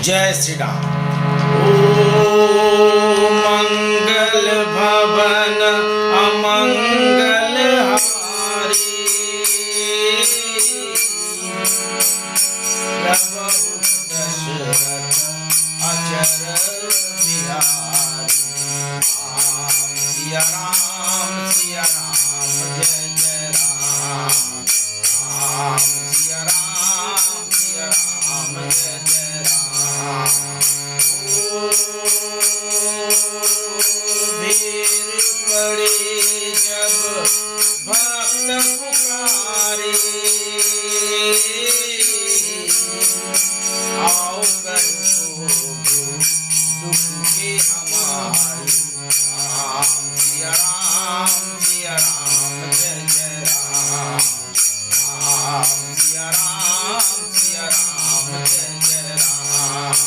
जय श्री राम। ओ मंगल भवन अमंगल हारी, प्रभु दशरथ अचर बिहारी। राम सिया राम जय जय राम। राम सिया राम जय जय राम। भीड़ पड़ी जब भक्त पुकारे, आओ कर दुख के हमारे। राम सिया राम जय जय राम। राम सिया राम जय जय राम।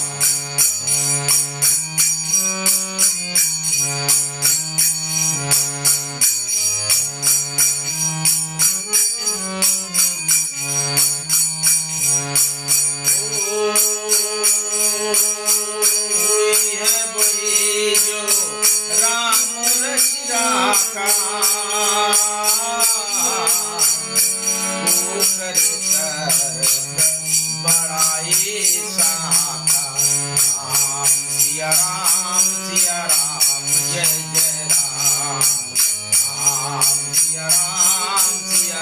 बड़ाई साका। राम सिया राम जय जय राम। राम सिया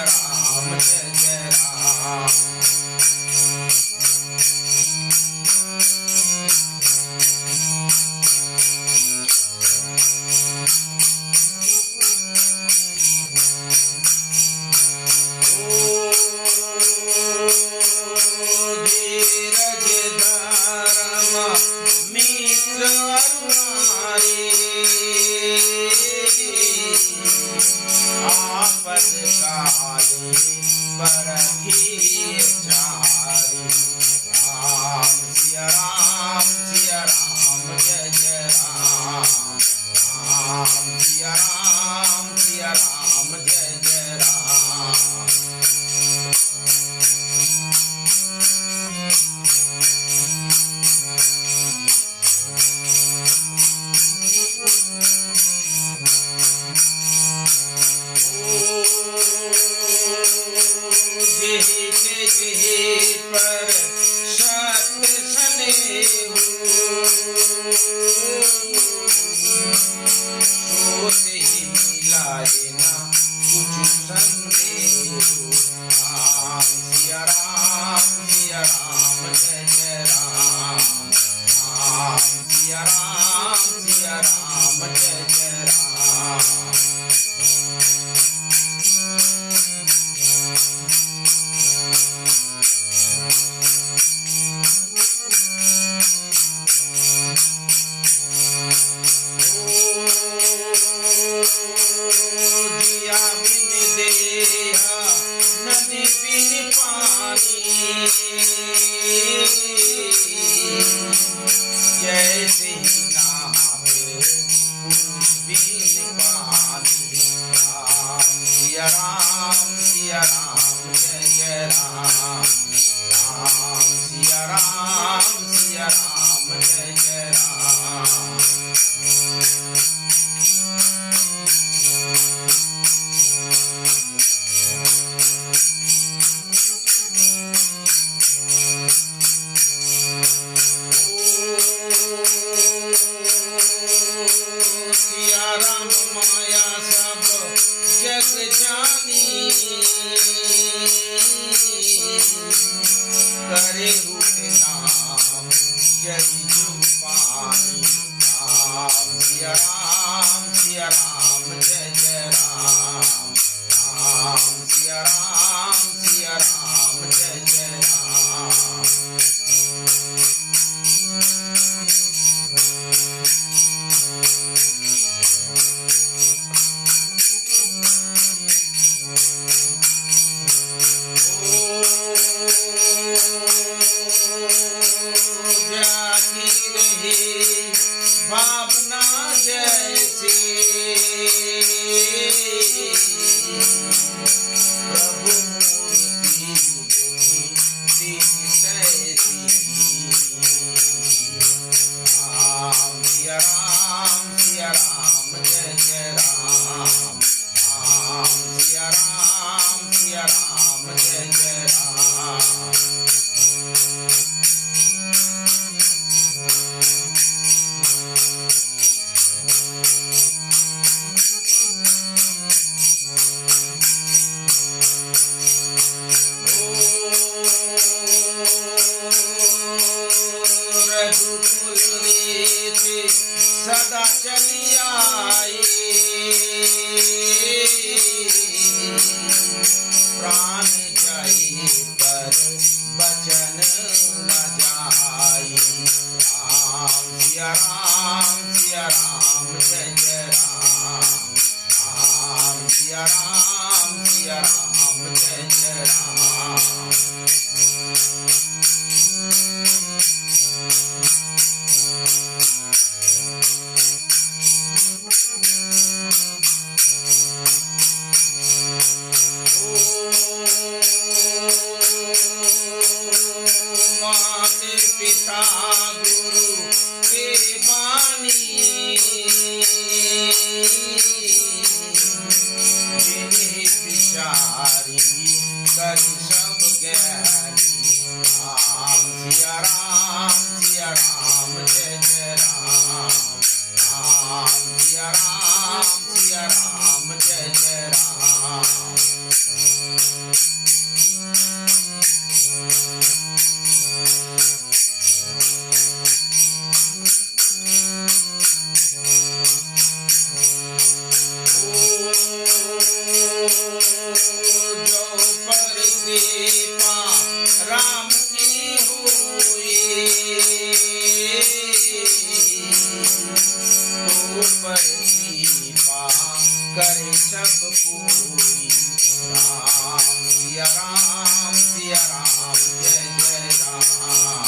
राम जय जय राम। आपद काले परखी चारी। राम सिया राम जय जय राम। राम सिया राम जय जय राम। पर सत स्नेह सोते ही मिलाए ना कुछ संदेह। राम सिया राम जय जय राम। राम सिया राम जय जय राम। नदी बिन पानी, जैसे नावे पुरुष बिन पानी। राम सिया राम जय जय राम। राम सिया राम जय जय राम। माया सब जग जानी, करे रूप नाम जरी जुग पानी। राम सिया राम जय जय राम। राम सिया राम जय जय राम। भावना जैसे प्रभु मूर्ति देखी तैसी। रघुकुल रीति सदा चली आई, प्राण जाई पर बचन न जाई। राम सिया राम सिया राम जय जय राम। राम सिया राम सिया राम जय जय राम। माते पिता गुरु के बानी, जिन्हें विचारी कर सब ज्ञानी। राम सिया राम जय जय राम। राम सिया राम जय जय राम। जो पर कृपा राम की हुई, तो पर कृपा करे सब कोई। राम सिया राम जय जय राम।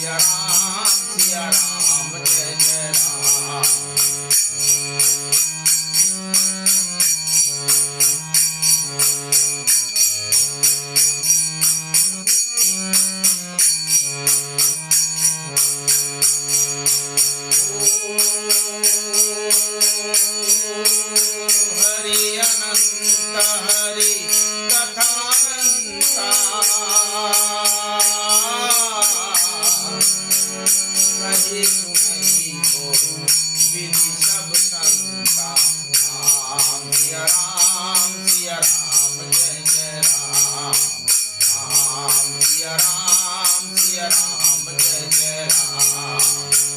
राम सिया राम जय जय राम। हरि अनंत हरि कथानंता, कही सुनहि बहु विधि सब संता। राम सिया राम जय जय राम। राम सिया राम जय जय राम।